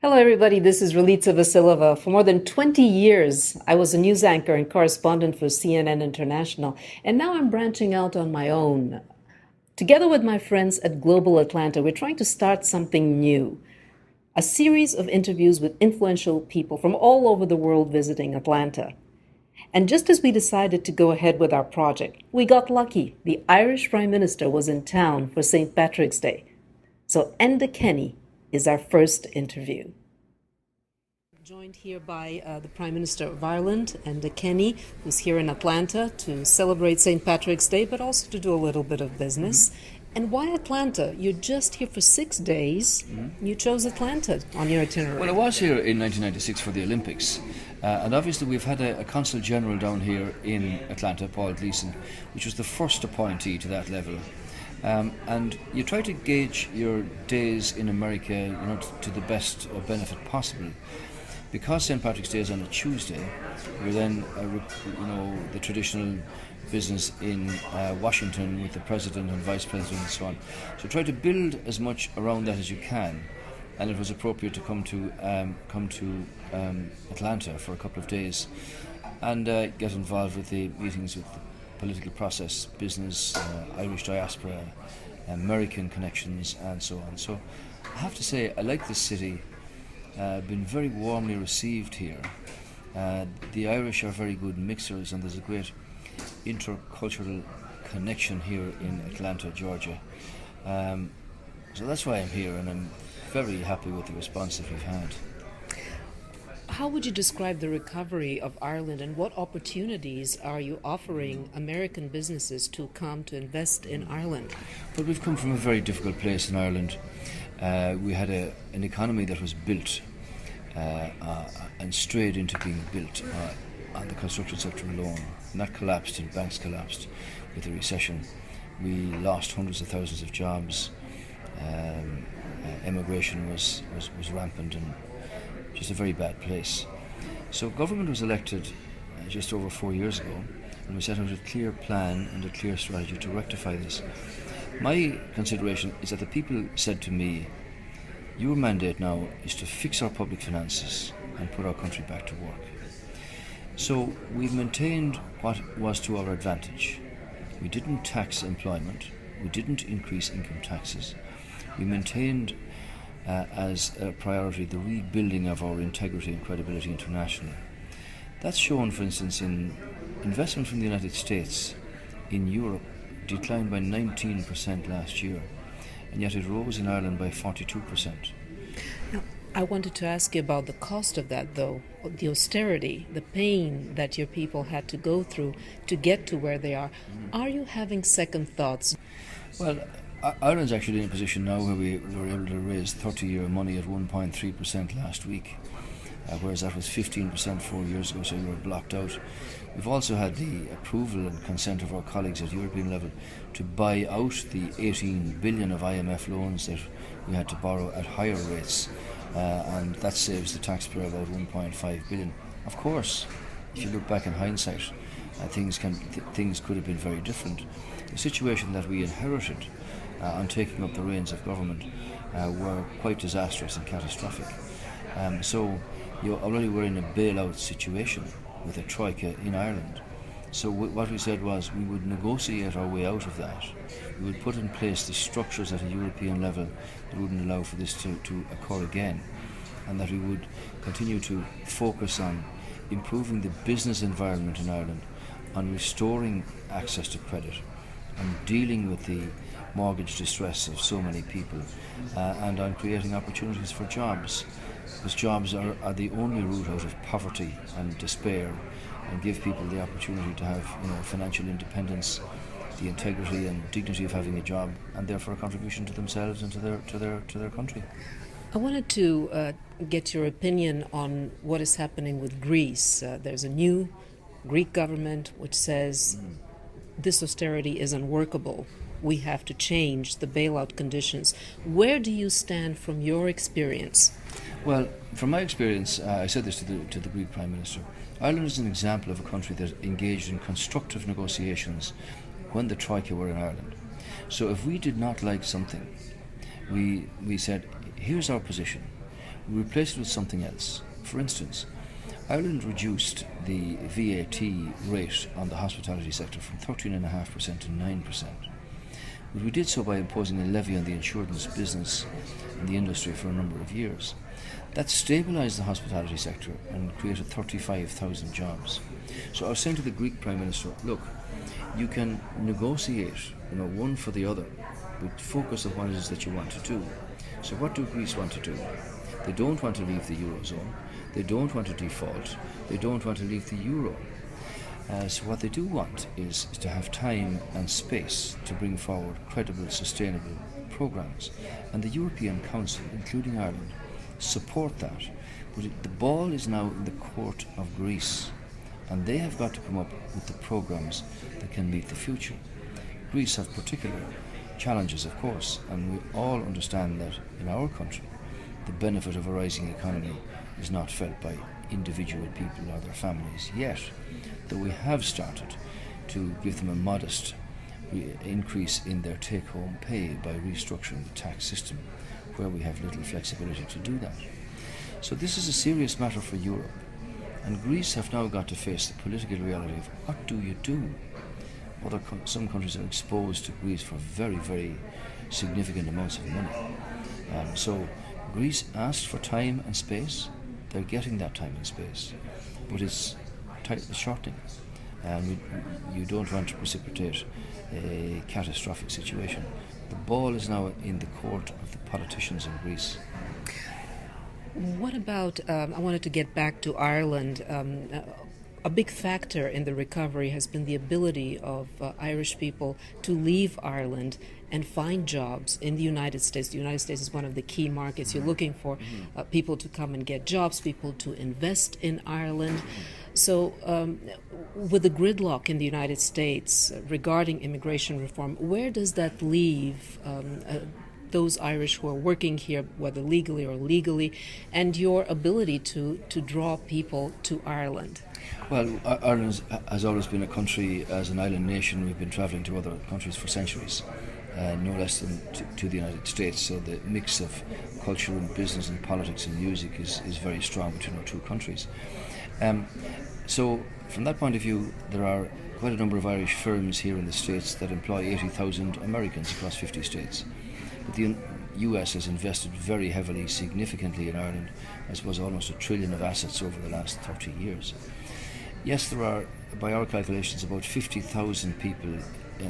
Hello, everybody. This is Relitza Vasilova. For more than 20 years, I was a news anchor and correspondent for CNN International, and now I'm branching out on my own. Together with my friends at Global Atlanta, we're trying to start something new, a series of interviews with influential people from all over the world visiting Atlanta. And just as we decided to go ahead with our project, we got lucky. The Irish Prime Minister was in town for St. Patrick's Day. So Enda Kenny is our first interview. Joined here by the Prime Minister of Ireland, Enda Kenny, who's here in Atlanta to celebrate St. Patrick's Day, but also to do a little bit of business. And why Atlanta? You're just here for 6 days. You chose Atlanta on your itinerary. Well, I was here in 1996 for the Olympics. And obviously we've had a Consul General down here in Atlanta, Paul Gleeson, which was the first appointee to that level. And you try to gauge your days in America, to the best benefit possible. Because St. Patrick's Day is on a Tuesday, you're then, the traditional business in Washington with the president and vice president and so on. So try to build as much around that as you can. And it was appropriate to come to Atlanta for a couple of days and get involved with the meetings with the political process, business, Irish diaspora, American connections, and so on. So I have to say, I like this city. Been very warmly received here. The Irish are very good mixers, and there's a great intercultural connection here in Atlanta, Georgia. So that's why I'm here, and I'm very happy with the response that we've had. How would you describe the recovery of Ireland, and what opportunities are you offering American businesses to come to invest in Ireland? Well, we've come from a very difficult place in Ireland. We had an economy that was built and strayed into being built on the construction sector alone. And that collapsed, and banks collapsed with the recession. We lost hundreds of thousands of jobs. Immigration was rampant and just a very bad place. So government was elected just over 4 years ago, and we set out a clear plan and a clear strategy to rectify this. My consideration is that the people said to me, your mandate now is to fix our public finances and put our country back to work. So we've maintained what was to our advantage. We didn't tax employment, we didn't increase income taxes. We maintained as a priority the rebuilding of our integrity and credibility internationally. That's shown, for instance, in investment from the United States in Europe declined by 19% last year, and yet it rose in Ireland by 42%. Now, I wanted to ask you about the cost of that, though, the austerity, the pain that your people had to go through to get to where they are. Are you having second thoughts? Well, Ireland's actually in a position now where we were able to raise 30-year money at 1.3% last week, whereas that was 15% 4 years ago, so we were blocked out. We've also had the approval and consent of our colleagues at European level to buy out the 18 billion of IMF loans that we had to borrow at higher rates, and that saves the taxpayer about 1.5 billion. Of course, if you look back in hindsight, things could have been very different. The situation that we inherited on taking up the reins of government were quite disastrous and catastrophic. So already we're in a bailout situation with a troika in Ireland. So what we said was we would negotiate our way out of that. We would put in place the structures at a European level that wouldn't allow for this to occur again, and that we would continue to focus on improving the business environment in Ireland, on restoring access to credit, and dealing with the mortgage distress of so many people, and on creating opportunities for jobs, because jobs are the only route out of poverty and despair, and give people the opportunity to have financial independence, the integrity and dignity of having a job, and therefore a contribution to themselves and to their country. I wanted to get your opinion on what is happening with Greece. There's a new Greek government which says this austerity is unworkable. We have to change the bailout conditions. Where do you stand from your experience? Well, from my experience, I said this to the Greek Prime Minister, Ireland is an example of a country that engaged in constructive negotiations when the Troika were in Ireland. So if we did not like something, we said, here's our position. we replace it with something else. For instance, Ireland reduced the VAT rate on the hospitality sector from 13.5% to 9%. But we did so by imposing a levy on the insurance business and the industry for a number of years. That stabilised the hospitality sector and created 35,000 jobs. So I was saying to the Greek Prime Minister, look, you can negotiate, one for the other, but focus on what it is that you want to do. So what do Greece want to do? They don't want to leave the Eurozone. They don't want to default. They don't want to leave the Euro. So what they do want is to have time and space to bring forward credible, sustainable programmes. And the European Council, including Ireland, support that. But the ball is now in the court of Greece, and they have got to come up with the programmes that can meet the future. Greece have particular challenges, of course, and we all understand that in our country the benefit of a rising economy is not felt by individual people or their families yet, though we have started to give them a modest increase in their take-home pay by restructuring the tax system, where we have little flexibility to do that. So this is a serious matter for Europe, and Greece have now got to face the political reality of what do you do? Some countries are exposed to Greece for very, very significant amounts of money. So Greece asked for time and space. They're getting that time and space, but it's shortening, and you don't want to precipitate a catastrophic situation. The ball is now in the court of the politicians in Greece. What about, I wanted to get back to Ireland. A big factor in the recovery has been the ability of Irish people to leave Ireland and find jobs in the United States. The United States is one of the key markets. You're looking for people to come and get jobs, people to invest in Ireland. So with the gridlock in the United States regarding immigration reform, where does that leave those Irish who are working here, whether legally or illegally, and your ability to draw people to Ireland? Well, Ireland has always been a country, as an island nation, we've been travelling to other countries for centuries, no less than to the United States. So the mix of culture and business and politics and music is very strong between our two countries. So from that point of view, there are quite a number of Irish firms here in the States that employ 80,000 Americans across 50 states. But the US has invested very heavily, significantly in Ireland, I suppose almost $1 trillion of assets over the last 30 years. Yes, there are, by our calculations, about 50,000 people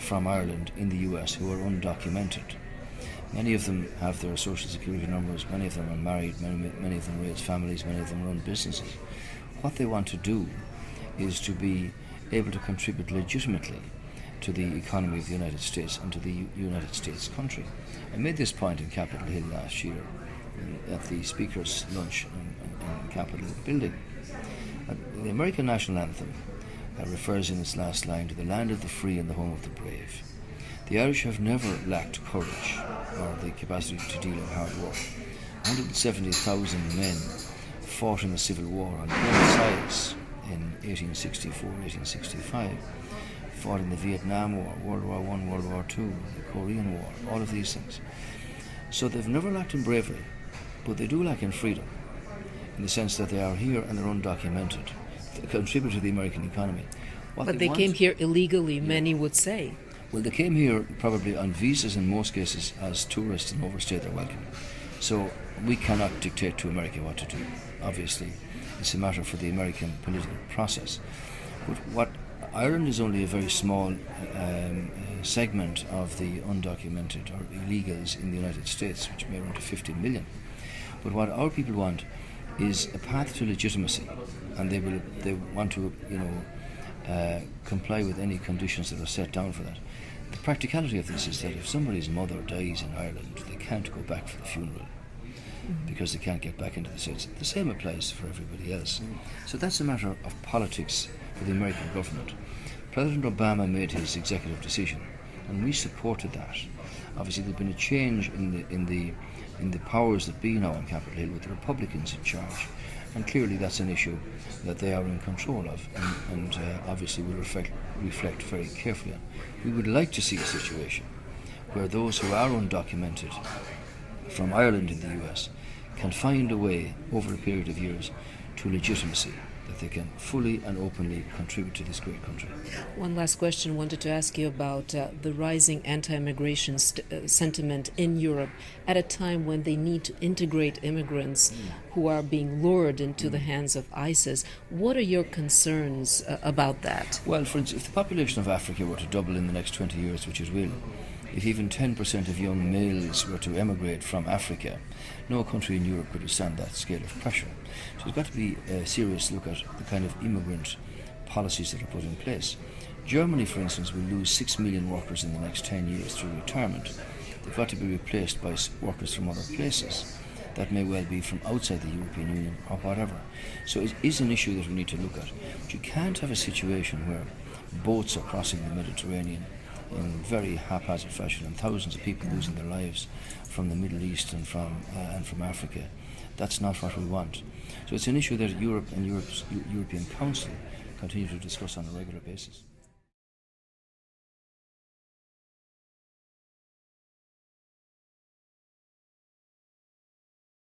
from Ireland in the US who are undocumented. Many of them have their social security numbers, many of them are married, many of them raise families, many of them run businesses. What they want to do is to be able to contribute legitimately to the economy of the United States and to the United States country. I made this point in Capitol Hill last year at the Speaker's lunch in Capitol Building. The American national anthem refers in its last line to the land of the free and the home of the brave. The Irish have never lacked courage or the capacity to deal in hard work. 170,000 men fought in the Civil War on both sides in 1864, 1865, fought in the Vietnam War, World War I, World War II, the Korean War, all of these things. So they've never lacked in bravery, but they do lack in freedom, in the sense that they are here and they're undocumented. They contribute to the American economy. But they came here illegally, many would say. Well, they came here probably on visas in most cases as tourists and overstayed their welcome. So we cannot dictate to America what to do. Obviously, it's a matter for the American political process. But what Ireland is only a very small segment of the undocumented or illegals in the United States, which may run to 50 million. But what our people want is a path to legitimacy, and they want to comply with any conditions that are set down for that. The practicality of this is that if somebody's mother dies in Ireland, they can't go back for the funeral because they can't get back into the States. The same applies for everybody else. So that's a matter of politics for the American government. President Obama made his executive decision, and we supported that. Obviously, there's been a change in the powers that be now on Capitol Hill with the Republicans in charge, and clearly that's an issue that they are in control of, and obviously will reflect very carefully on. We would like to see a situation where those who are undocumented from Ireland in the US can find a way over a period of years to legitimacy, that they can fully and openly contribute to this great country. One last question. I wanted to ask you about the rising anti-immigration sentiment in Europe at a time when they need to integrate immigrants who are being lured into the hands of ISIS. What are your concerns about that? Well, for instance, if the population of Africa were to double in the next 20 years, which it will, if even 10% of young males were to emigrate from Africa, no country in Europe could withstand that scale of pressure. So there's got to be a serious look at the kind of immigrant policies that are put in place. Germany, for instance, will lose 6 million workers in the next 10 years through retirement. They've got to be replaced by workers from other places. That may well be from outside the European Union or whatever. So it is an issue that we need to look at. But you can't have a situation where boats are crossing the Mediterranean in very haphazard fashion, and thousands of people losing their lives from the Middle East and from Africa. That's not what we want. So it's an issue that Europe and European Council continue to discuss on a regular basis.